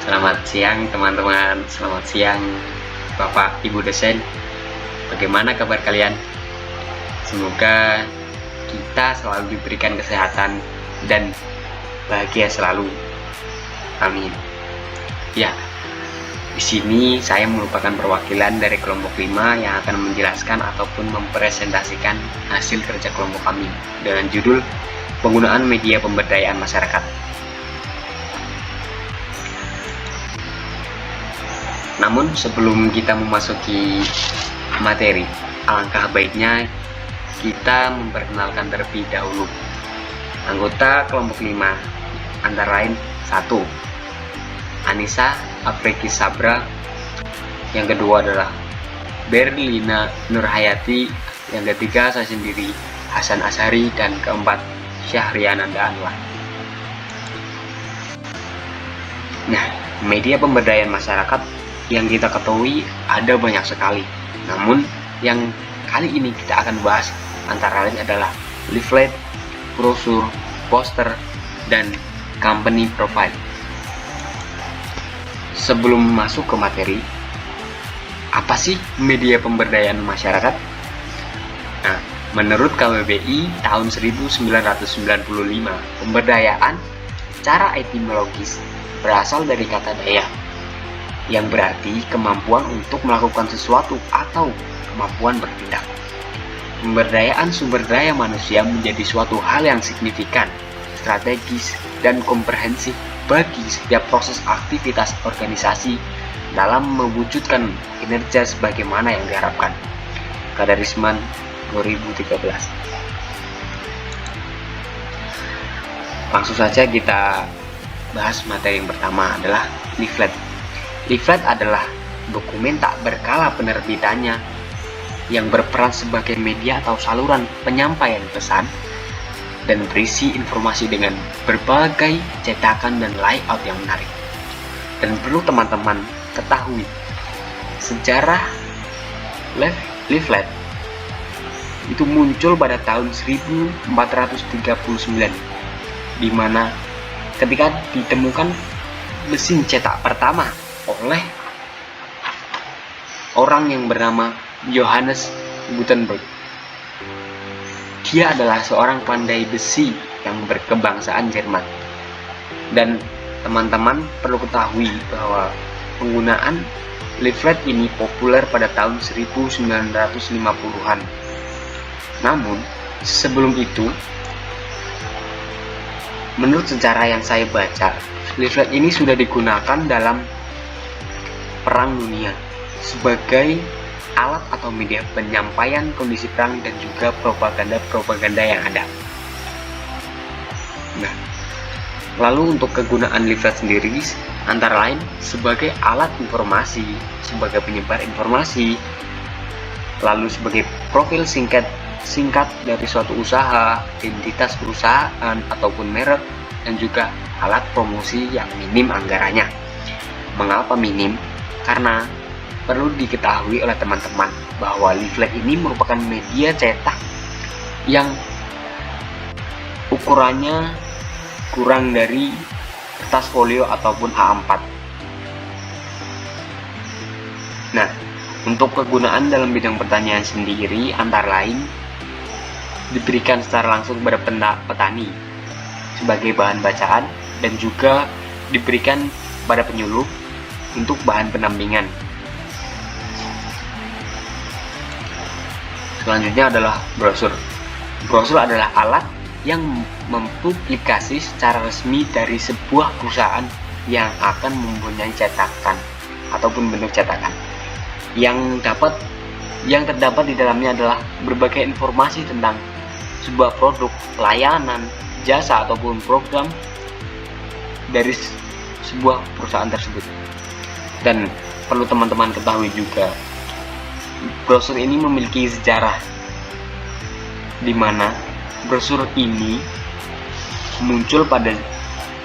Selamat siang teman-teman, selamat siang Bapak Ibu dosen. Bagaimana kabar kalian? Semoga kita selalu diberikan kesehatan dan bahagia selalu. Amin. Ya, di sini saya merupakan perwakilan dari kelompok 5 yang akan menjelaskan ataupun mempresentasikan hasil kerja kelompok kami dengan judul penggunaan media pemberdayaan masyarakat. Namun sebelum kita memasuki materi, alangkah baiknya kita memperkenalkan terlebih dahulu anggota kelompok 5, antara lain 1. Anissa Afriki Sabra. Yang kedua adalah Berlina Nurhayati. Yang ketiga saya sendiri, Hasan Ashari. Dan keempat, Syahriananda Anwar. Nah, media pemberdayaan masyarakat yang kita ketahui ada banyak sekali. Namun yang kali ini kita akan bahas antara lain adalah leaflet, brosur, poster, dan company profile. Sebelum masuk ke materi, apa sih media pemberdayaan masyarakat? Nah, menurut KBBI tahun 1995, pemberdayaan secara etimologis berasal dari kata daya, yang berarti kemampuan untuk melakukan sesuatu atau kemampuan bertindak. Pemberdayaan sumber daya manusia menjadi suatu hal yang signifikan, strategis, dan komprehensif bagi setiap proses aktivitas organisasi dalam mewujudkan kinerja sebagaimana yang diharapkan. Kadarisman 2013. Langsung saja kita bahas materi yang pertama adalah leaflet. Leaflet adalah dokumen tak berkala penerbitannya yang berperan sebagai media atau saluran penyampaian pesan dan berisi informasi dengan berbagai cetakan dan layout yang menarik. Dan perlu teman-teman ketahui, sejarah leaflet itu muncul pada tahun 1439, di mana ketika ditemukan mesin cetak pertama oleh orang yang bernama Johannes Gutenberg. Dia adalah seorang pandai besi yang berkebangsaan Jerman. Dan teman-teman perlu ketahui bahwa penggunaan leaflet ini populer pada tahun 1950-an. Namun, sebelum itu, menurut sejarah yang saya baca, leaflet ini sudah digunakan dalam Perang Dunia sebagai alat atau media penyampaian kondisi perang dan juga propaganda yang ada. Nah, lalu untuk kegunaan leaflet sendiri antara lain sebagai alat informasi, sebagai penyebar informasi, lalu sebagai profil singkat dari suatu usaha, identitas perusahaan ataupun merek, dan juga alat promosi yang minim anggarannya. Mengapa minim? Karena perlu diketahui oleh teman-teman bahwa leaflet ini merupakan media cetak yang ukurannya kurang dari kertas folio ataupun A4. Nah, untuk kegunaan dalam bidang pertanian sendiri antara lain diberikan secara langsung kepada petani sebagai bahan bacaan dan juga diberikan pada penyuluh untuk bahan pendampingan. Selanjutnya adalah brosur. Brosur adalah alat yang mempublikasi secara resmi dari sebuah perusahaan yang akan mempunyai cetakan ataupun bentuk cetakan. Yang terdapat di dalamnya adalah berbagai informasi tentang sebuah produk, layanan, jasa ataupun program dari sebuah perusahaan tersebut. Dan perlu teman-teman ketahui juga, brosur ini memiliki sejarah, di mana brosur ini muncul pada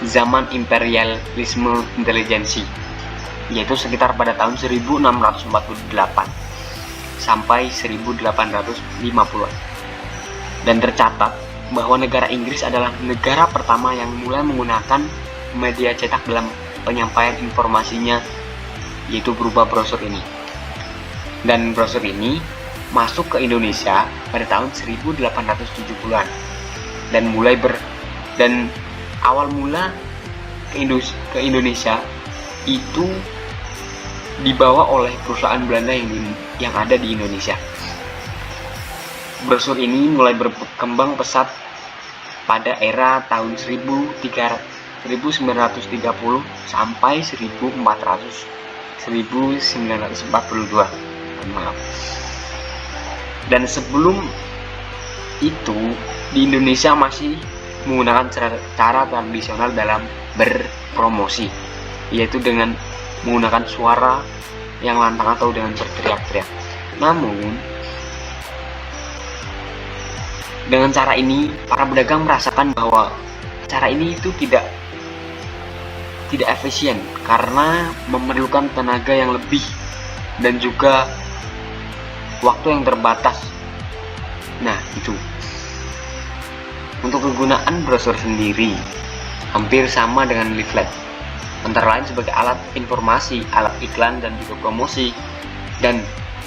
zaman imperialisme intelijensi, yaitu sekitar pada tahun 1648 sampai 1850-an. Dan tercatat bahwa negara Inggris adalah negara pertama yang mulai menggunakan media cetak dalam penyampaian informasinya, yaitu berupa brosur ini. Dan brosur ini masuk ke Indonesia pada tahun 1870-an dan awal mula ke Indonesia itu dibawa oleh perusahaan Belanda yang ada di Indonesia. Brosur ini mulai berkembang pesat pada era tahun 1930 sampai 1942. Maaf. Dan sebelum itu di Indonesia masih menggunakan cara tradisional dalam berpromosi, yaitu dengan menggunakan suara yang lantang atau dengan berteriak-teriak. Namun dengan cara ini para pedagang merasakan bahwa cara ini itu tidak efisien karena memerlukan tenaga yang lebih dan juga waktu yang terbatas. Nah, itu. Untuk kegunaan brosur sendiri hampir sama dengan leaflet, antara lain sebagai alat informasi, alat iklan, dan juga promosi. Dan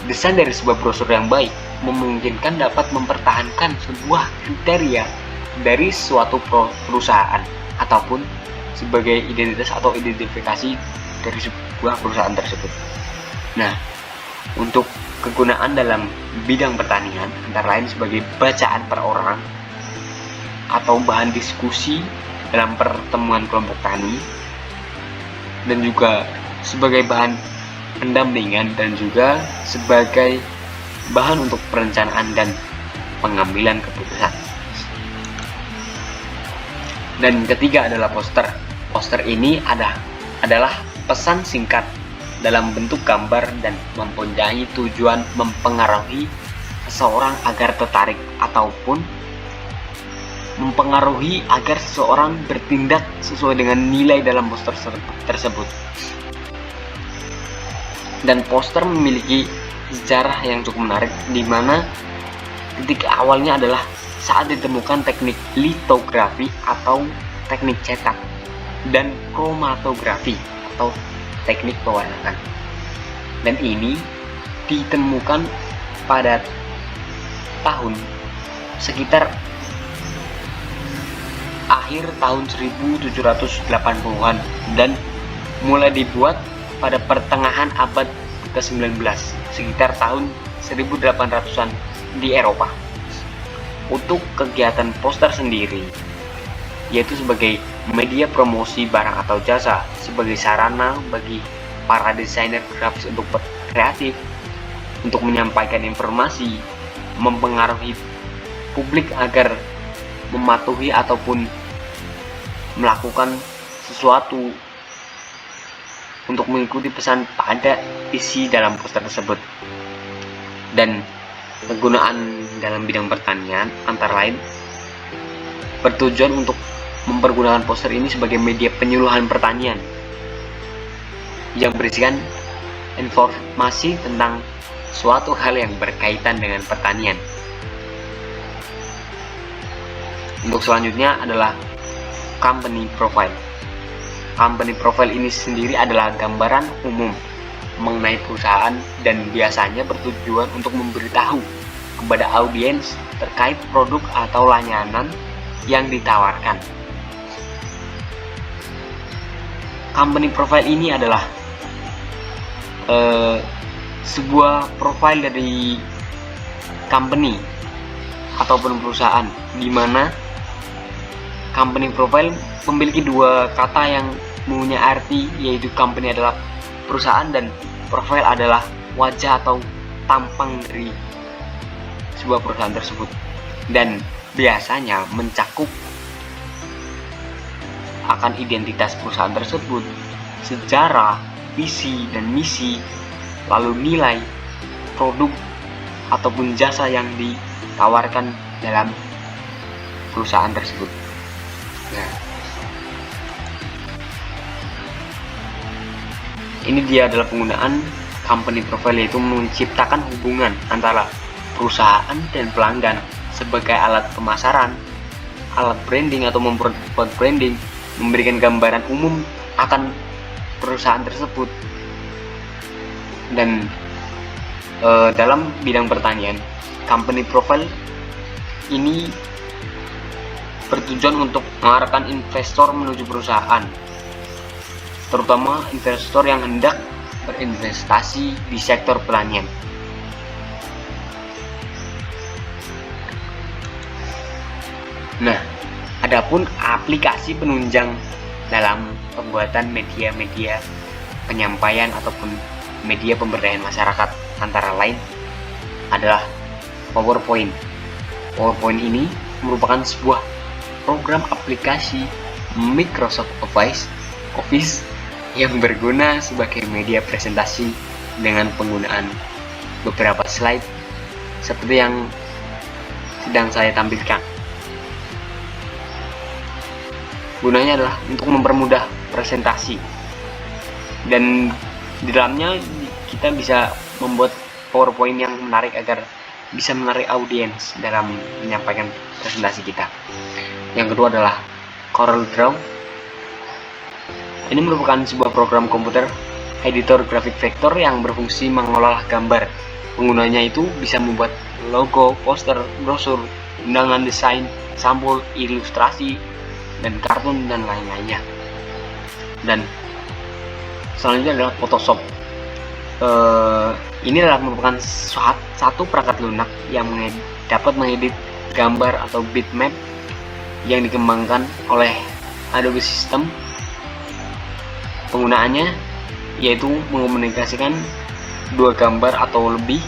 desain dari sebuah brosur yang baik memungkinkan dapat mempertahankan sebuah kriteria dari suatu perusahaan ataupun sebagai identitas atau identifikasi dari sebuah perusahaan tersebut. Nah, untuk kegunaan dalam bidang pertanian antara lain sebagai bacaan per orang atau bahan diskusi dalam pertemuan kelompok tani, dan juga sebagai bahan pendampingan dan juga sebagai bahan untuk perencanaan dan pengambilan keputusan. Dan ketiga adalah poster. Poster ini adalah pesan singkat dalam bentuk gambar dan mempunyai tujuan mempengaruhi seseorang agar tertarik ataupun mempengaruhi agar seseorang bertindak sesuai dengan nilai dalam poster tersebut. Dan poster memiliki sejarah yang cukup menarik, di mana titik awalnya adalah saat ditemukan teknik litografi atau teknik cetak dan kromatografi atau teknik pewarnaan. Dan ini ditemukan pada tahun sekitar akhir tahun 1780-an dan mulai dibuat pada pertengahan abad ke-19 sekitar tahun 1800-an di Eropa. Untuk kegiatan poster sendiri, yaitu sebagai media promosi barang atau jasa, sebagai sarana bagi para desainer grafis untuk berkreatif, untuk menyampaikan informasi, mempengaruhi publik agar mematuhi ataupun melakukan sesuatu untuk mengikuti pesan pada isi dalam poster tersebut. Dan kegunaan dalam bidang pertanian antara lain bertujuan untuk mempergunakan poster ini sebagai media penyuluhan pertanian yang berisikan informasi tentang suatu hal yang berkaitan dengan pertanian. Untuk selanjutnya adalah company profile. Company profile ini sendiri adalah gambaran umum mengenai perusahaan dan biasanya bertujuan untuk memberitahu kepada audiens terkait produk atau layanan yang ditawarkan. Company profile ini adalah sebuah profil dari company ataupun perusahaan, di mana company profile memiliki dua kata yang mempunyai arti, yaitu company adalah perusahaan dan profile adalah wajah atau tampang dari sebuah perusahaan tersebut, dan biasanya mencakup akan identitas perusahaan tersebut, sejarah, visi dan misi, lalu nilai, produk ataupun jasa yang ditawarkan dalam perusahaan tersebut. Nah, ini dia adalah penggunaan company profile, yaitu menciptakan hubungan antara perusahaan dan pelanggan sebagai alat pemasaran, alat branding atau memperkuat branding, memberikan gambaran umum akan perusahaan tersebut. Dan dalam bidang pertanian, company profile ini bertujuan untuk mengarahkan investor menuju perusahaan, terutama investor yang hendak berinvestasi di sektor pertanian. Nah, adapun aplikasi penunjang dalam pembuatan media-media penyampaian ataupun media pemberdayaan masyarakat antara lain adalah PowerPoint. PowerPoint ini merupakan sebuah program aplikasi Microsoft Office yang berguna sebagai media presentasi dengan penggunaan beberapa slide seperti yang sedang saya tampilkan. Gunanya adalah untuk mempermudah presentasi, dan di dalamnya kita bisa membuat PowerPoint yang menarik agar bisa menarik audiens dalam menyampaikan presentasi kita. Yang kedua adalah CorelDRAW. Ini merupakan sebuah program komputer editor grafik vektor yang berfungsi mengolah gambar. Penggunanya itu bisa membuat logo, poster, brosur, undangan desain, sampul, ilustrasi, dan kartun dan lain-lainnya. Dan selanjutnya adalah Photoshop. Ini adalah merupakan satu perangkat lunak yang dapat mengedit gambar atau bitmap yang dikembangkan oleh Adobe System. Penggunaannya yaitu mengkomunikasikan dua gambar atau lebih,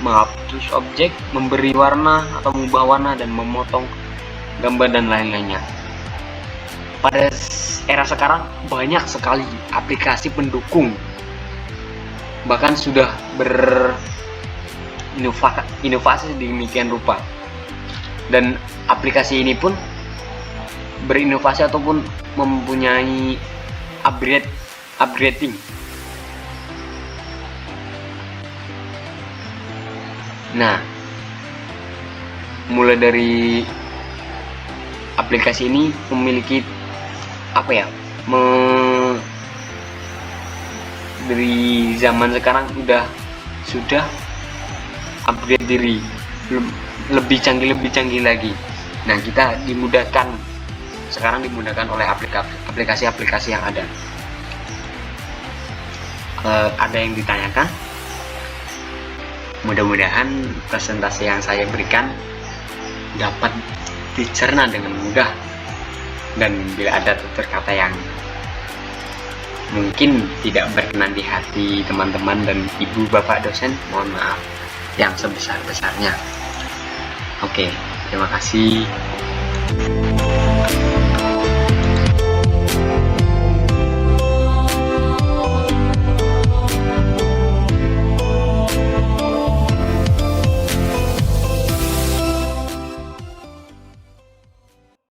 menghapus objek, memberi warna atau mengubah warna, dan memotong gambar dan lain-lainnya. Pada era sekarang banyak sekali aplikasi pendukung, bahkan sudah berinovasi sedemikian rupa, dan aplikasi ini pun berinovasi ataupun mempunyai upgrading. Nah, mulai dari aplikasi ini memiliki dari zaman sekarang sudah upgrade diri, lebih canggih lagi. Nah, kita sekarang dimudahkan oleh aplikasi-aplikasi yang ada. Ada yang ditanyakan? Mudah-mudahan presentasi yang saya berikan dapat dicerna dengan mudah, dan bila ada tutur kata yang mungkin tidak berkenan di hati teman-teman dan ibu bapak dosen, mohon maaf yang sebesar-besarnya. Oke, terima kasih.